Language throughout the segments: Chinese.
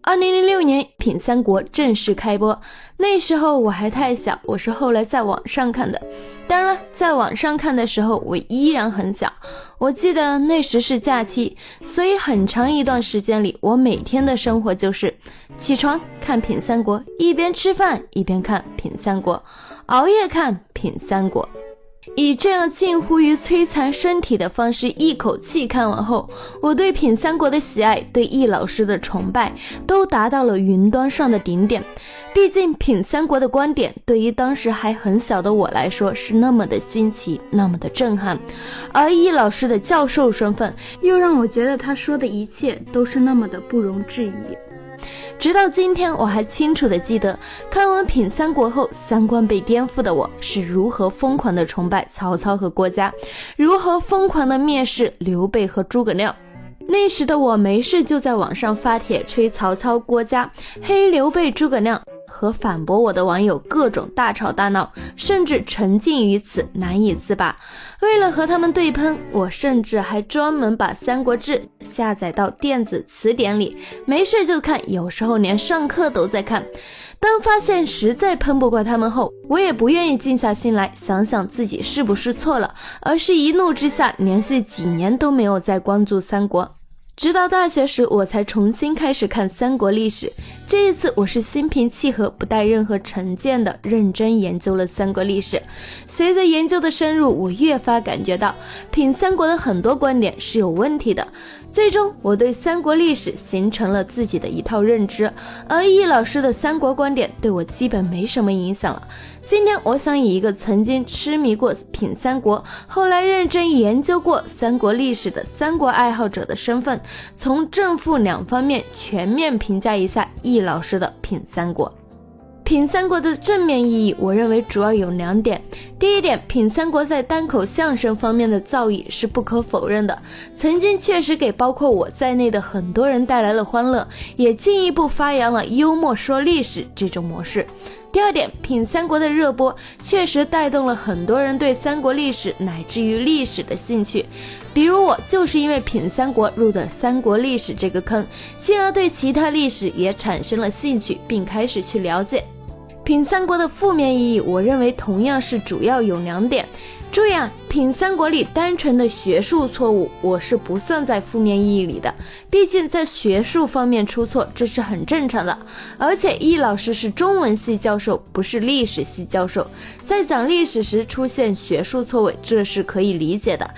2006年品三国正式开播，那时候我还太小，我是后来在网上看的。当然了，在网上看的时候我依然很小，我记得那时是假期，所以很长一段时间里，我每天的生活就是起床看品三国，一边吃饭一边看品三国，熬夜看品三国。以这样近乎于摧残身体的方式一口气看完后，我对品三国的喜爱，对易老师的崇拜都达到了云端上的顶点。毕竟品三国的观点对于当时还很小的我来说是那么的新奇，那么的震撼，而易老师的教授身份又让我觉得他说的一切都是那么的不容置疑。直到今天我还清楚地记得，看完品三国后三观被颠覆的我是如何疯狂地崇拜曹操和郭嘉，如何疯狂地蔑视刘备和诸葛亮。那时的我没事就在网上发帖吹曹操郭嘉，黑刘备诸葛亮，和反驳我的网友各种大吵大闹，甚至沉浸于此难以自拔。为了和他们对喷，我甚至还专门把《三国志》下载到电子词典里，没事就看，有时候连上课都在看。当发现实在喷不过他们后，我也不愿意静下心来想想自己是不是错了，而是一怒之下连续几年都没有再关注三国。直到大学时我才重新开始看三国历史，这一次我是心平气和不带任何成见的认真研究了三国历史。随着研究的深入，我越发感觉到品三国的很多观点是有问题的，最终我对三国历史形成了自己的一套认知，而易老师的三国观点对我基本没什么影响了。今天我想以一个曾经痴迷过品三国，后来认真研究过三国历史的三国爱好者的身份，从正负两方面全面评价一下易老师的品三国。品三国的正面意义，我认为主要有两点。第一点，品三国在单口相声方面的造诣是不可否认的，曾经确实给包括我在内的很多人带来了欢乐，也进一步发扬了幽默说历史这种模式。第二点，品三国的热播确实带动了很多人对三国历史乃至于历史的兴趣，比如我就是因为品三国入的三国历史这个坑，进而对其他历史也产生了兴趣，并开始去了解。品三国的负面意义，我认为同样是主要有两点。注意啊，品三国里单纯的学术错误我是不算在负面意义里的，毕竟在学术方面出错这是很正常的，而且易老师是中文系教授，不是历史系教授，在讲历史时出现学术错位，这是可以理解的。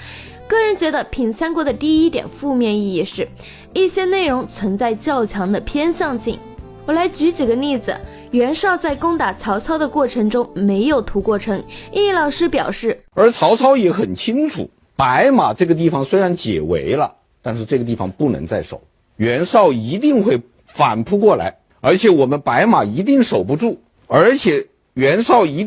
个人觉得品三国的第一点负面意义是一些内容存在较强的偏向性。我来举几个例子。袁绍在攻打曹操的过程中没有屠过城，易老师表示，而曹操也很清楚，白马这个地方虽然解围了，但是这个地方不能再守，袁绍一定会反扑过来，而且我们白马一定守不住，而且袁绍一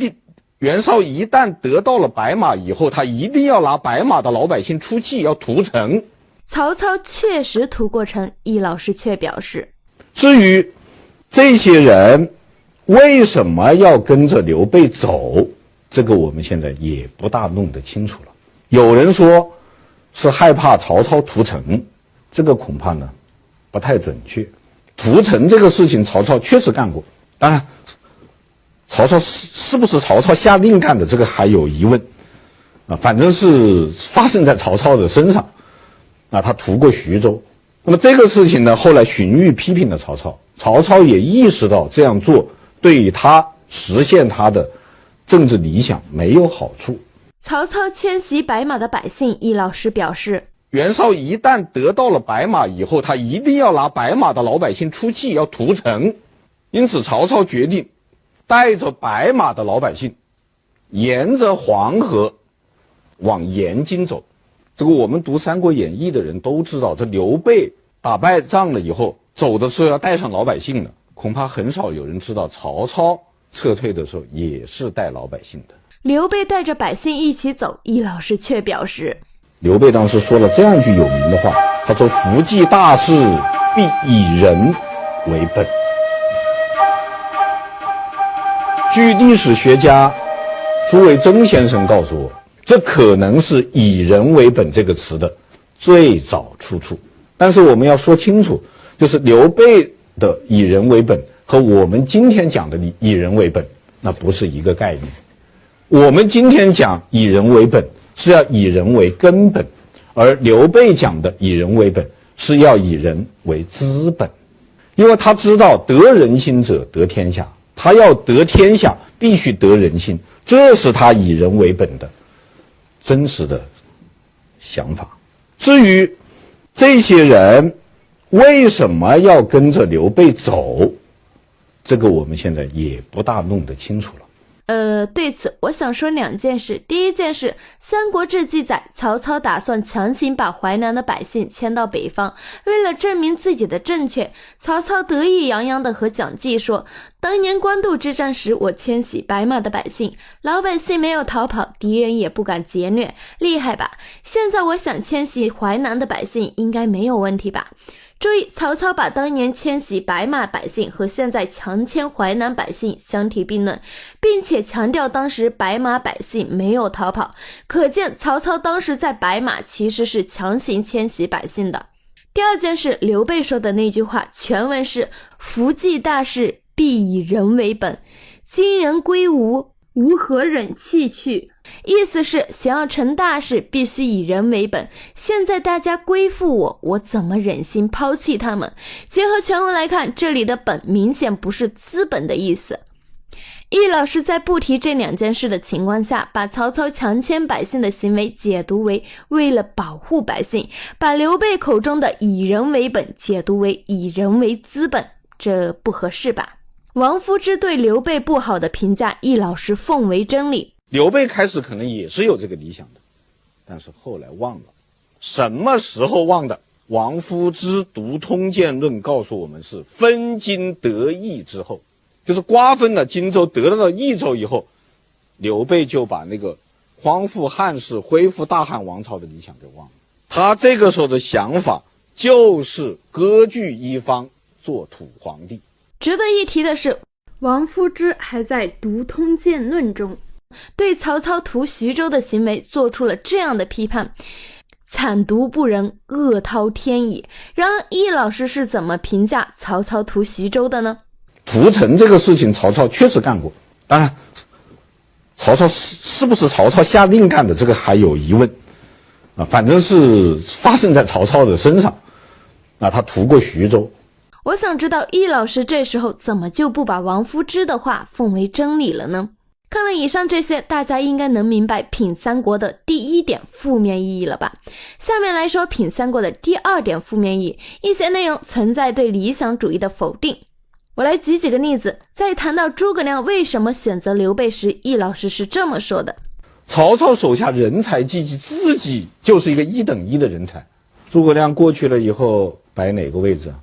旦得到了白马以后，他一定要拿白马的老百姓出气，要屠城。曹操确实屠过城，易老师却表示，至于这些人为什么要跟着刘备走，这个我们现在也不大弄得清楚了。有人说是害怕曹操屠城，这个恐怕呢不太准确。屠城这个事情曹操确实干过，当然曹操是不是曹操下令干的，这个还有疑问啊。反正是发生在曹操的身上啊，他屠过徐州。那么这个事情呢，后来荀彧批评了曹操，曹操也意识到这样做对于他实现他的政治理想没有好处。曹操迁徙白马的百姓，易老师表示，袁绍一旦得到了白马以后，他一定要拿白马的老百姓出气，要屠城。因此曹操决定带着白马的老百姓沿着黄河往延津走。这个我们读《三国演义》的人都知道，这刘备打败仗了以后走的时候要带上老百姓的，恐怕很少有人知道曹操撤退的时候也是带老百姓的。刘备带着百姓一起走，易老师却表示，刘备当时说了这样一句有名的话，他说夫计大事必以人为本。据历史学家朱维征先生告诉我，这可能是以人为本这个词的最早出处。但是我们要说清楚，就是刘备的以人为本和我们今天讲的以人为本那不是一个概念。我们今天讲以人为本是要以人为根本，而刘备讲的以人为本是要以人为资本。因为他知道得人心者得天下，他要得天下必须得人心，这是他以人为本的真实的想法。至于这些人为什么要跟着刘备走，这个我们现在也不大弄得清楚了。对此我想说两件事。第一件事，《三国志》记载曹操打算强行把淮南的百姓迁到北方，为了证明自己的正确，曹操得意洋洋地和蒋济说，当年官渡之战时，我迁徙白马的百姓，老百姓没有逃跑，敌人也不敢劫掠，厉害吧？现在我想迁徙淮南的百姓，应该没有问题吧？注意，曹操把当年迁徙白马百姓和现在强迁淮南百姓相提并论，并且强调当时白马百姓没有逃跑，可见曹操当时在白马其实是强行迁徙百姓的。第二件事，刘备说的那句话全文是夫计大事，必以人为本，今人归吴，吾何忍弃去？意思是想要成大事必须以人为本，现在大家归附我，我怎么忍心抛弃他们？结合全文来看，这里的本明显不是资本的意思。易老师在不提这两件事的情况下，把曹操强迁百姓的行为解读为为了保护百姓，把刘备口中的以人为本解读为以人为资本，这不合适吧？王夫之对刘备不好的评价，易老师奉为真理。刘备开始可能也是有这个理想的，但是后来忘了。什么时候忘的？王夫之读通鉴论告诉我们，是分荆得益之后，就是瓜分了荆州得到益州以后，刘备就把那个匡复汉室恢复大汉王朝的理想给忘了。他这个时候的想法就是割据一方，做土皇帝。值得一提的是，王夫之还在读通鉴论中对曹操屠徐州的行为做出了这样的批判：惨毒不仁，恶滔天矣。然而易老师是怎么评价曹操屠徐州的呢？屠城这个事情曹操确实干过，当然曹操是不是曹操下令干的，这个还有疑问啊。反正是发生在曹操的身上啊，他屠过徐州。我想知道易老师这时候怎么就不把王夫之的话奉为真理了呢？看了以上这些，大家应该能明白品三国的第一点负面意义了吧？下面来说品三国的第二点负面意义，一些内容存在对理想主义的否定。我来举几个例子。在谈到诸葛亮为什么选择刘备时，易老师是这么说的：曹操手下人才济济，自己就是一个一等一的人才。诸葛亮过去了以后摆哪个位置啊？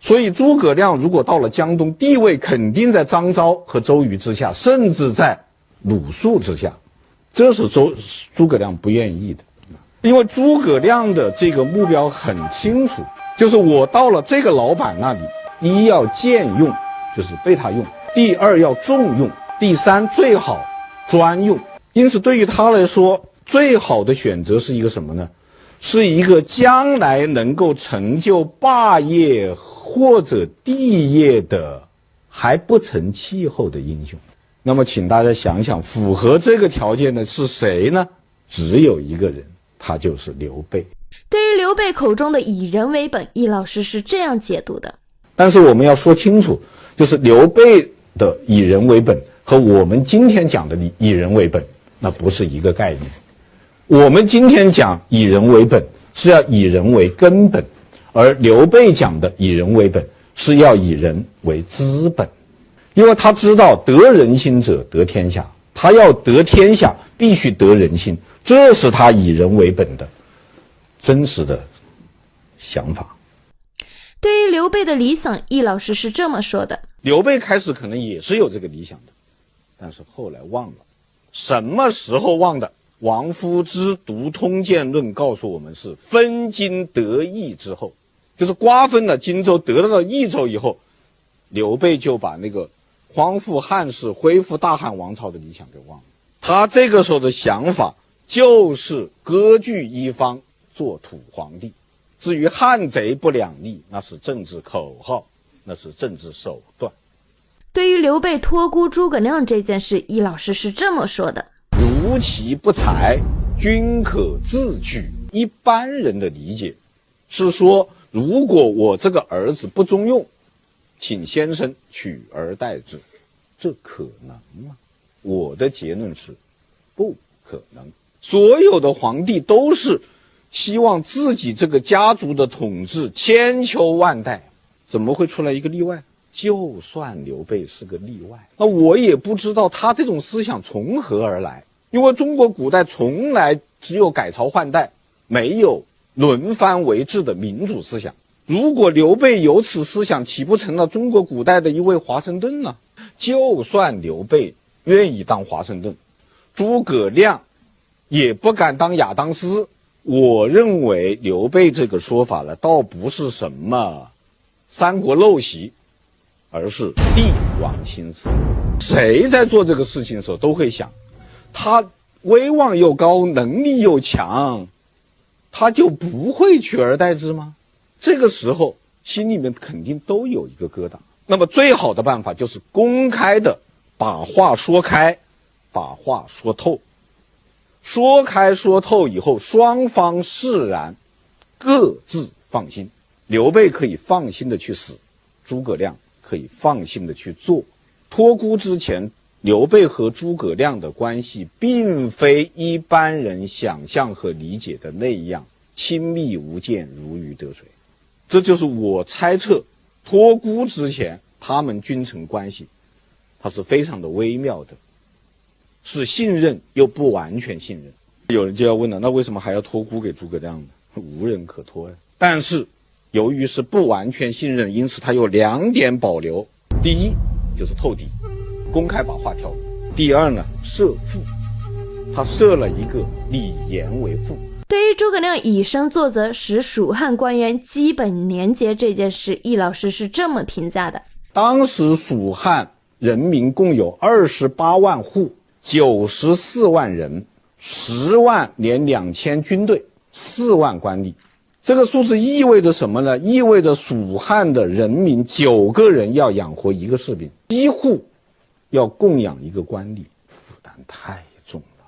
所以诸葛亮如果到了江东，地位肯定在张昭和周瑜之下，甚至在鲁肃之下，这是诸葛亮不愿意的。因为诸葛亮的这个目标很清楚，就是我到了这个老板那里，一要荐用，就是被他用；第二要重用；第三最好专用。因此对于他来说，最好的选择是一个什么呢？是一个将来能够成就霸业或者帝业的还不成气候的英雄。那么请大家想想，符合这个条件的是谁呢？只有一个人，他就是刘备。对于刘备口中的以人为本，易老师是这样解读的。但是我们要说清楚，就是刘备的以人为本和我们今天讲的以人为本那不是一个概念。我们今天讲以人为本是要以人为根本，而刘备讲的以人为本是要以人为资本。因为他知道得人心者得天下，他要得天下必须得人心，这是他以人为本的真实的想法。对于刘备的理想，易老师是这么说的：刘备开始可能也是有这个理想的，但是后来忘了。什么时候忘的？王夫之读通鉴论告诉我们，是分荆得益之后，就是瓜分了荆州得到益州以后，刘备就把那个匡复汉室恢复大汉王朝的理想给忘了。他这个时候的想法就是割据一方，做土皇帝。至于汉贼不两立，那是政治口号，那是政治手段。对于刘备托孤诸葛亮这件事，易老师是这么说的：如其不才，均可自取。一般人的理解是说，如果我这个儿子不中用，请先生取而代之，这可能吗？我的结论是不可能。所有的皇帝都是希望自己这个家族的统治千秋万代，怎么会出来一个例外？就算刘备是个例外，那我也不知道他这种思想从何而来，因为中国古代从来只有改朝换代，没有轮番为治的民主思想。如果刘备有此思想，岂不成了中国古代的一位华盛顿呢？就算刘备愿意当华盛顿，诸葛亮也不敢当亚当斯。我认为刘备这个说法呢，倒不是什么三国陋习，而是帝王心思。谁在做这个事情的时候都会想，他威望又高，能力又强，他就不会取而代之吗？这个时候心里面肯定都有一个疙瘩。那么最好的办法就是公开的把话说开，把话说透。说开说透以后，双方释然，各自放心。刘备可以放心的去死，诸葛亮可以放心的去做。托孤之前，刘备和诸葛亮的关系并非一般人想象和理解的那样亲密无间，如鱼得水。这就是我猜测托孤之前他们君臣关系它是非常的微妙的，是信任又不完全信任。有人就要问了，那为什么还要托孤给诸葛亮呢？无人可托呀。但是由于是不完全信任，因此他有2点保留。第一就是透底，公开把话挑明。第二呢，设父，他设了一个李严为父。对于诸葛亮以身作则，使蜀汉官员基本廉洁这件事，易老师是这么评价的：当时蜀汉人民共有28万户，94万人，10万连2000军队，4万官吏。这个数字意味着什么呢？意味着蜀汉的人民9个人要养活1个士兵，几乎要供养1个官吏，负担太重了。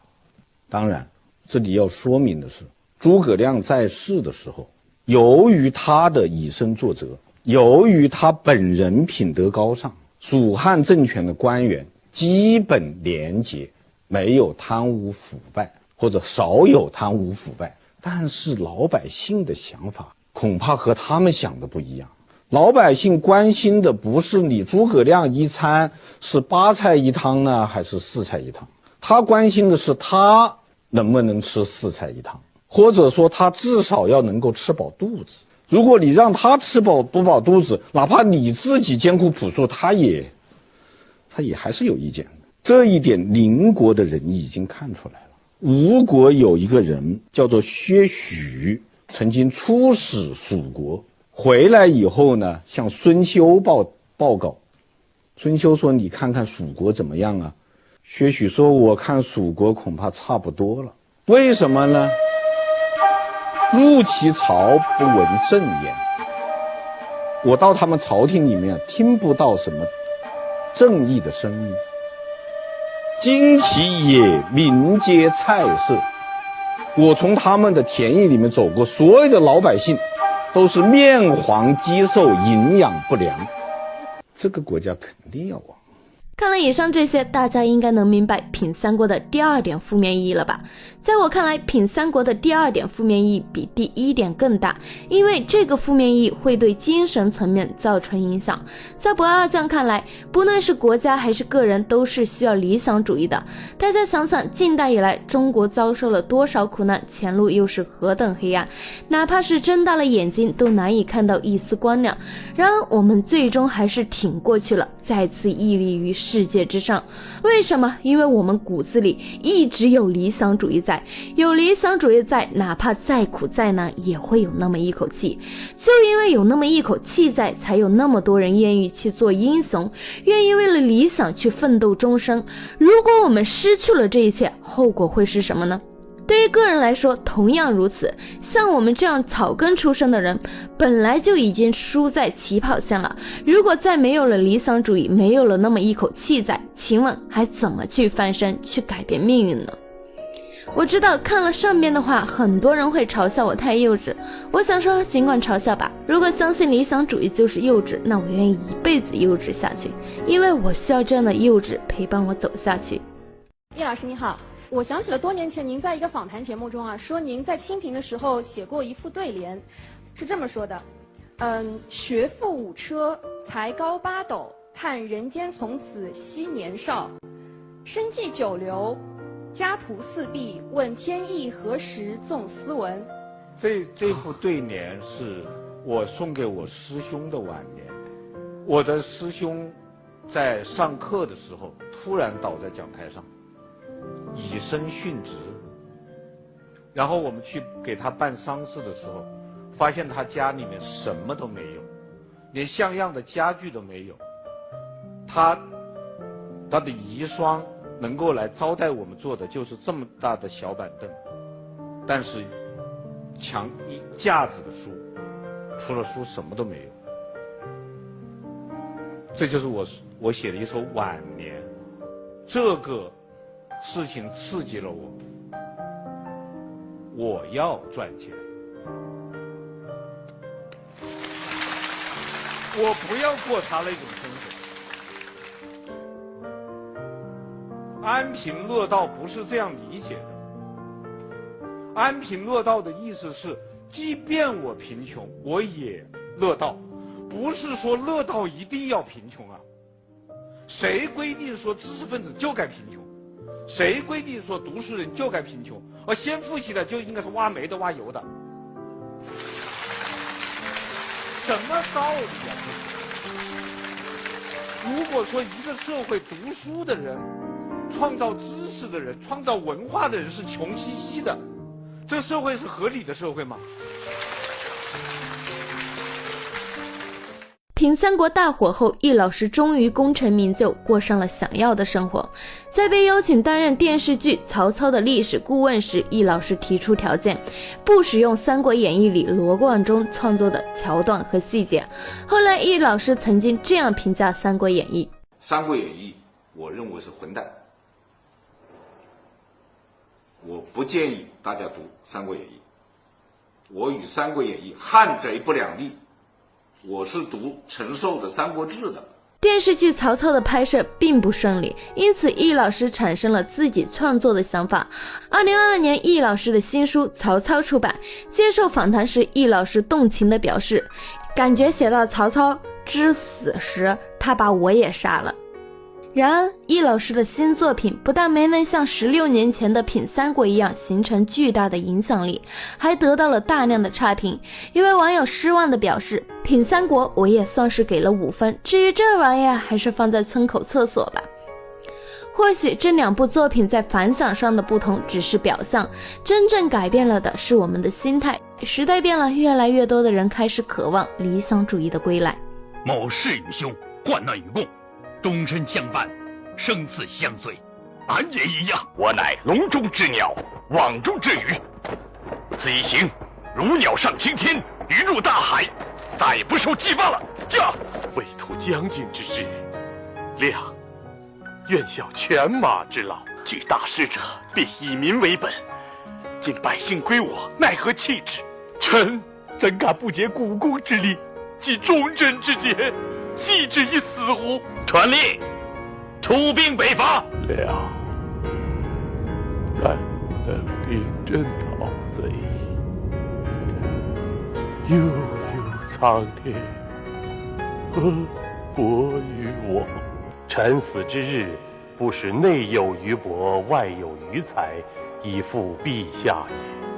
当然这里要说明的是，诸葛亮在世的时候，由于他的以身作则，由于他本人品德高尚，蜀汉政权的官员基本廉洁，没有贪污腐败，或者少有贪污腐败。但是老百姓的想法恐怕和他们想的不一样。老百姓关心的不是你诸葛亮一餐是8菜1汤呢，还是4菜1汤，他关心的是他能不能吃4菜1汤，或者说他至少要能够吃饱肚子。如果你让他吃饱不饱肚子，哪怕你自己艰苦朴素，他也还是有意见的。这一点邻国的人已经看出来了。吴国有一个人叫做薛许，曾经出使蜀国，回来以后呢，向孙休报告。孙休说，你看看蜀国怎么样啊？薛许说，我看蜀国恐怕差不多了。为什么呢？入其朝不闻正言，我到他们朝廷里面听不到什么正义的声音。经其野，民皆菜色。我从他们的田野里面走过，所有的老百姓都是面黄肌瘦，营养不良。这个国家肯定要亡。看了以上这些，大家应该能明白品三国的第2点负面意义了吧？在我看来，品三国的第2点负面意义比第1点更大，因为这个负面意义会对精神层面造成影响。在不二将看来，不论是国家还是个人，都是需要理想主义的。大家想想，近代以来，中国遭受了多少苦难，前路又是何等黑暗，哪怕是睁大了眼睛，都难以看到一丝光亮。然而，我们最终还是挺过去了，再次屹立于世界之上。为什么？因为我们骨子里一直有理想主义在，有理想主义在，哪怕再苦再难也会有那么一口气。就因为有那么一口气在，才有那么多人愿意去做英雄，愿意为了理想去奋斗终生。如果我们失去了这一切，后果会是什么呢？对于个人来说同样如此，像我们这样草根出身的人本来就已经输在起跑线了，如果再没有了理想主义，没有了那么一口气在，请问还怎么去翻身，去改变命运呢？我知道看了上边的话，很多人会嘲笑我太幼稚，我想说尽管嘲笑吧，如果相信理想主义就是幼稚，那我愿意一辈子幼稚下去，因为我需要这样的幼稚陪伴我走下去。叶老师你好，我想起了多年前您在一个访谈节目中说您在清贫的时候写过一副对联，是这么说的，学富5车，才高8斗，叹人间从此昔年少，生计久留，家徒4壁，问天意何时纵斯文。这副对联是我送给我师兄的晚年。我的师兄在上课的时候突然倒在讲台上，以身殉职。然后我们去给他办丧事的时候，发现他家里面什么都没有，连像样的家具都没有。他的遗孀能够来招待我们坐的就是这么大的小板凳，但是一架子的书，除了书什么都没有。这就是我写的一首晚年。这个事情刺激了我要赚钱，我不要过他那种生活。安贫乐道不是这样理解的。安贫乐道的意思是，即便我贫穷，我也乐道，不是说乐道一定要贫穷啊。谁规定说知识分子就该贫穷？谁规定说读书人就该贫穷？而先富起来就应该是挖煤的、挖油的？什么道理啊？如果说一个社会读书的人、创造知识的人、创造文化的人是穷兮兮的，这个社会是合理的社会吗？品三国大火后，易老师终于功成名就，过上了想要的生活。在被邀请担任电视剧《曹操》的历史顾问时，易老师提出条件，不使用《三国演义》里罗贯中创作的桥段和细节。后来，易老师曾经这样评价《三国演义》：《三国演义》，我认为是混蛋。我不建议大家读《三国演义》，我与《三国演义》汉贼不两立。我是读陈寿的《三国志》的。电视剧《曹操》的拍摄并不顺利，因此易老师产生了自己创作的想法。2022年，易老师的新书《曹操》出版。接受访谈时，易老师动情地表示，感觉写到曹操之死时，他把我也杀了。然而，易老师的新作品不但没能像16年前的《品三国》一样形成巨大的影响力，还得到了大量的差评。一位网友失望地表示，《品三国》我也算是给了5分，至于这玩意儿还是放在村口厕所吧。或许这2部作品在反响上的不同只是表象，真正改变了的是我们的心态。时代变了，越来越多的人开始渴望理想主义的归来。某事与兄，患难与共，终身相伴，生死相随，俺也一样。我乃笼中之鸟，网中之鱼，此一行如鸟上青天，鱼入大海，再也不受羁绊了。驾！为图将军之志，亮愿效犬马之劳。举大事者必以民为本，今百姓归我，奈何弃之？臣怎敢不竭股肱之力，继忠贞之节，继之以死乎？传令，出兵北伐。亮暂不能临阵讨贼，悠悠苍天，何伯于我？臣死之日，不使内有余帛，外有余财，以复陛下也。